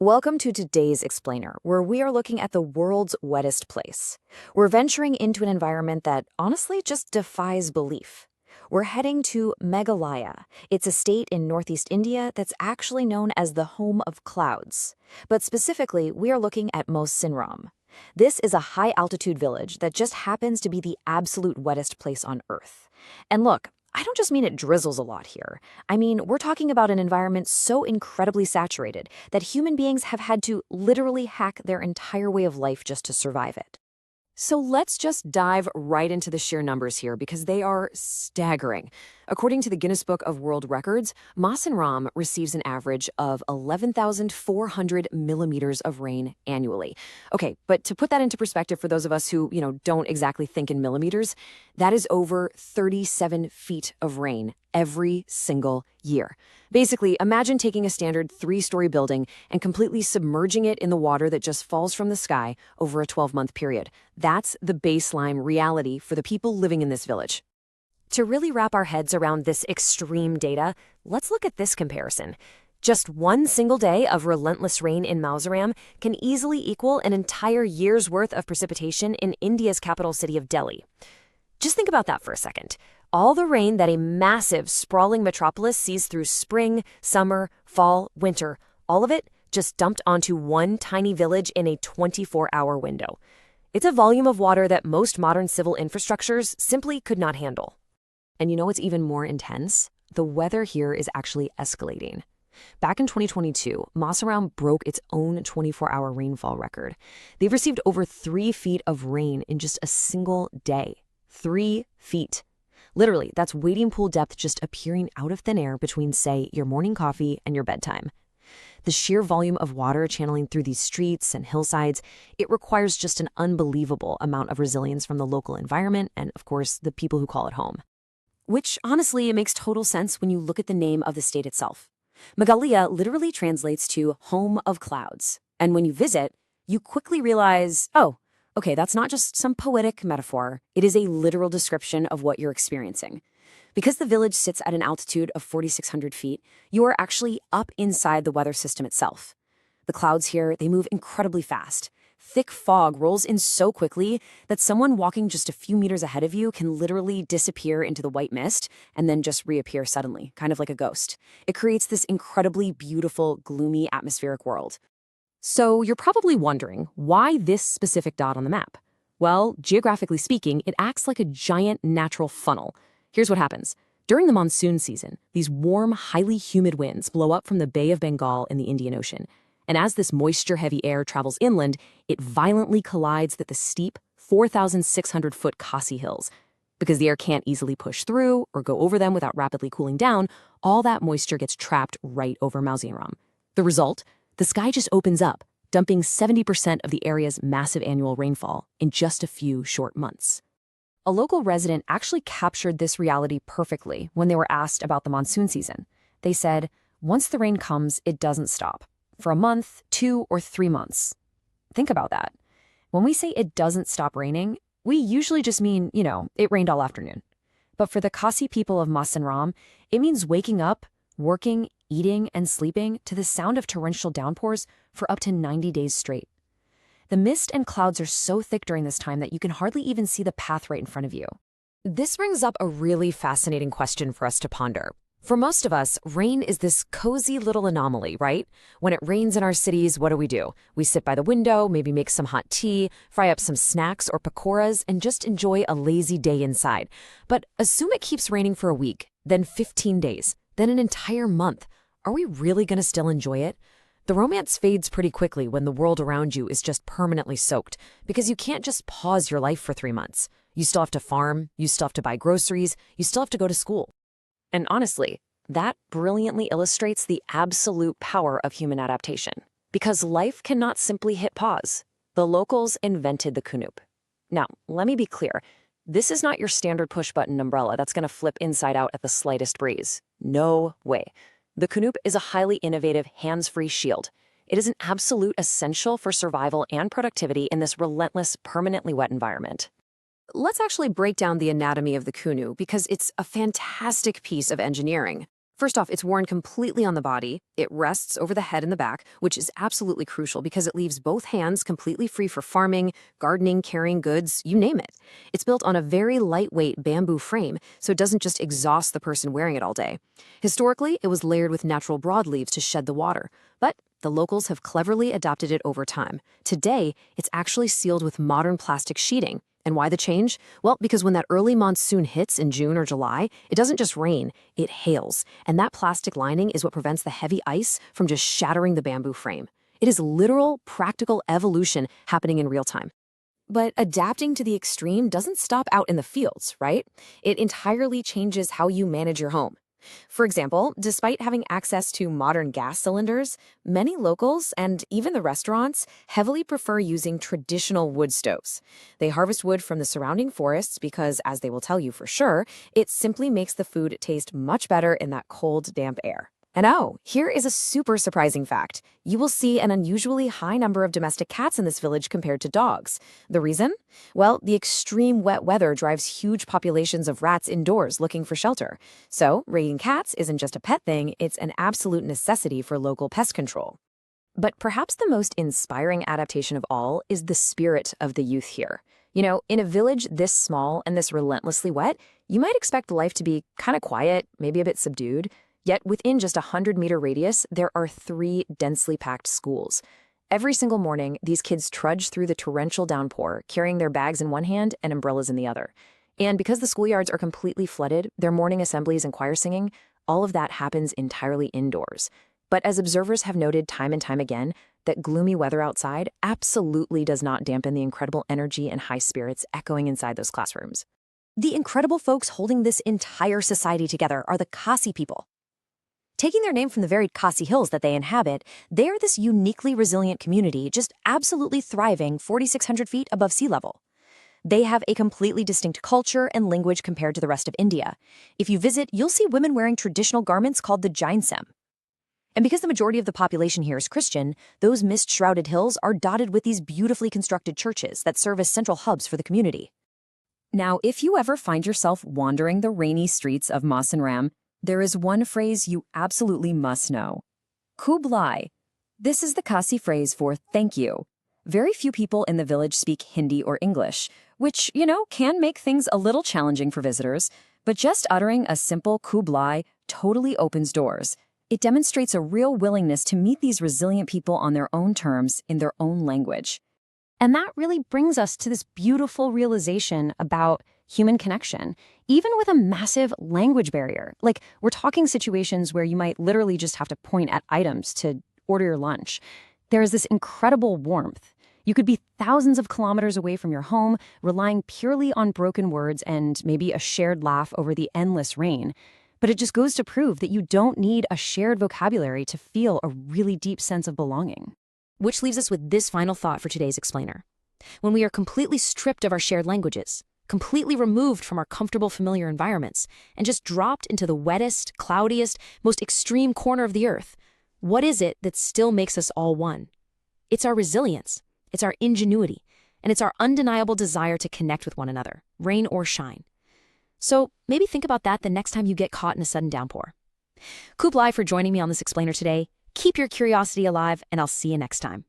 Welcome to today's Explainer, where we are looking at the world's wettest place. We're venturing into an environment that honestly just defies belief. We're heading to Meghalaya. It's a state in northeast India that's actually known as the home of clouds. But specifically, we are looking at Mawsynram. This is a high-altitude village that just happens to be the absolute wettest place on Earth. And look, I don't just mean it drizzles a lot here. I mean, we're talking about an environment so incredibly saturated that human beings have had to literally hack their entire way of life just to survive it. So let's just dive right into the sheer numbers here because they are staggering. According to the Guinness Book of World Records, Mawsynram receives an average of 11,400 millimeters of rain annually. Okay, but to put that into perspective for those of us who, don't exactly think in millimeters, that is over 37 feet of rain every single year. Basically, imagine taking a standard 3-story building and completely submerging it in the water that just falls from the sky over a 12-month period. That's the baseline reality for the people living in this village. To really wrap our heads around this extreme data, let's look at this comparison. Just one single day of relentless rain in Mawsynram can easily equal an entire year's worth of precipitation in India's capital city of Delhi. Just think about that for a second. All the rain that a massive, sprawling metropolis sees through spring, summer, fall, winter, all of it just dumped onto one tiny village in a 24-hour window. It's a volume of water that most modern civil infrastructures simply could not handle. And you know what's even more intense? The weather here is actually escalating. Back in 2022, Mawsynram broke its own 24-hour rainfall record. They've received over 3 feet of rain in just a single day. 3 feet. Literally, that's wading pool depth just appearing out of thin air between, say, your morning coffee and your bedtime. The sheer volume of water channeling through these streets and hillsides, it requires just an unbelievable amount of resilience from the local environment and, of course, the people who call it home. Which, honestly, it makes total sense when you look at the name of the state itself. Meghalaya literally translates to home of clouds. And when you visit, you quickly realize, oh, okay, that's not just some poetic metaphor. It is a literal description of what you're experiencing. Because the village sits at an altitude of 4,600 feet, you are actually up inside the weather system itself. The clouds here, they move incredibly fast. Thick fog rolls in so quickly that someone walking just a few meters ahead of you can literally disappear into the white mist and then just reappear suddenly, kind of like a ghost. It creates this incredibly beautiful, gloomy atmospheric world. So you're probably wondering, why this specific dot on the map? Well, geographically speaking, it acts like a giant natural funnel. Here's what happens. During the monsoon season, these warm, highly humid winds blow up from the Bay of Bengal in the Indian Ocean. And as this moisture-heavy air travels inland, it violently collides with the steep, 4,600-foot Khasi Hills. Because the air can't easily push through or go over them without rapidly cooling down, all that moisture gets trapped right over Mawsynram. The result? The sky just opens up, dumping 70% of the area's massive annual rainfall in just a few short months. A local resident actually captured this reality perfectly when they were asked about the monsoon season. They said, once the rain comes, it doesn't stop. For a month, 2 or 3 months. Think about that. When we say it doesn't stop raining, we usually just mean, it rained all afternoon. But for the Khasi people of Mawsynram, it means waking up, working, eating, and sleeping to the sound of torrential downpours for up to 90 days straight. The mist and clouds are so thick during this time that you can hardly even see the path right in front of you. This brings up a really fascinating question for us to ponder. For most of us, rain is this cozy little anomaly, right? When it rains in our cities, what do? We sit by the window, maybe make some hot tea, fry up some snacks or pakoras, and just enjoy a lazy day inside. But assume it keeps raining for a week, then 15 days, then an entire month. Are we really going to still enjoy it? The romance fades pretty quickly when the world around you is just permanently soaked, because you can't just pause your life for 3 months. You still have to farm, you still have to buy groceries, you still have to go to school. And honestly, that brilliantly illustrates the absolute power of human adaptation. Because life cannot simply hit pause. The locals invented the Kunoop. Now, let me be clear. This is not your standard push-button umbrella that's going to flip inside out at the slightest breeze. No way. The Kunoop is a highly innovative, hands-free shield. It is an absolute essential for survival and productivity in this relentless, permanently wet environment. Let's actually break down the anatomy of the Kunoop because it's a fantastic piece of engineering. First off, it's worn completely on the body. It rests over the head and the back, which is absolutely crucial because it leaves both hands completely free for farming, gardening, carrying goods, you name it. It's built on a very lightweight bamboo frame, so it doesn't just exhaust the person wearing it all day. Historically, it was layered with natural broadleaves to shed the water, but the locals have cleverly adapted it over time. Today, it's actually sealed with modern plastic sheeting. And why the change? Well, because when that early monsoon hits in June or July, it doesn't just rain, it hails. And that plastic lining is what prevents the heavy ice from just shattering the bamboo frame. It is literal, practical evolution happening in real time. But adapting to the extreme doesn't stop out in the fields, right? It entirely changes how you manage your home. For example, despite having access to modern gas cylinders, many locals and even the restaurants heavily prefer using traditional wood stoves. They harvest wood from the surrounding forests because, as they will tell you for sure, it simply makes the food taste much better in that cold, damp air. And oh, here is a super surprising fact. You will see an unusually high number of domestic cats in this village compared to dogs. The reason? Well, the extreme wet weather drives huge populations of rats indoors looking for shelter. So, raising cats isn't just a pet thing, it's an absolute necessity for local pest control. But perhaps the most inspiring adaptation of all is the spirit of the youth here. In a village this small and this relentlessly wet, you might expect life to be kind of quiet, maybe a bit subdued. Yet within just a 100-meter radius, there are 3 densely packed schools. Every single morning, these kids trudge through the torrential downpour, carrying their bags in one hand and umbrellas in the other. And because the schoolyards are completely flooded, their morning assemblies and choir singing, all of that happens entirely indoors. But as observers have noted time and time again, that gloomy weather outside absolutely does not dampen the incredible energy and high spirits echoing inside those classrooms. The incredible folks holding this entire society together are the Khasi people. Taking their name from the varied Khasi Hills that they inhabit, they are this uniquely resilient community just absolutely thriving 4,600 feet above sea level. They have a completely distinct culture and language compared to the rest of India. If you visit, you'll see women wearing traditional garments called the Jainsem. And because the majority of the population here is Christian, those mist-shrouded hills are dotted with these beautifully constructed churches that serve as central hubs for the community. Now, if you ever find yourself wandering the rainy streets of Mawsynram, there is one phrase you absolutely must know. Kublai. This is the Khasi phrase for thank you. Very few people in the village speak Hindi or English, which, can make things a little challenging for visitors, but just uttering a simple Kublai totally opens doors. It demonstrates a real willingness to meet these resilient people on their own terms in their own language. And that really brings us to this beautiful realization about human connection, even with a massive language barrier. Like, we're talking situations where you might literally just have to point at items to order your lunch. There is this incredible warmth. You could be thousands of kilometers away from your home, relying purely on broken words and maybe a shared laugh over the endless rain. But it just goes to prove that you don't need a shared vocabulary to feel a really deep sense of belonging. Which leaves us with this final thought for today's explainer. When we are completely stripped of our shared languages, completely removed from our comfortable, familiar environments, and just dropped into the wettest, cloudiest, most extreme corner of the earth, what is it that still makes us all one? It's our resilience, it's our ingenuity, and it's our undeniable desire to connect with one another, rain or shine. So maybe think about that the next time you get caught in a sudden downpour. Kublai for joining me on this explainer today. Keep your curiosity alive, and I'll see you next time.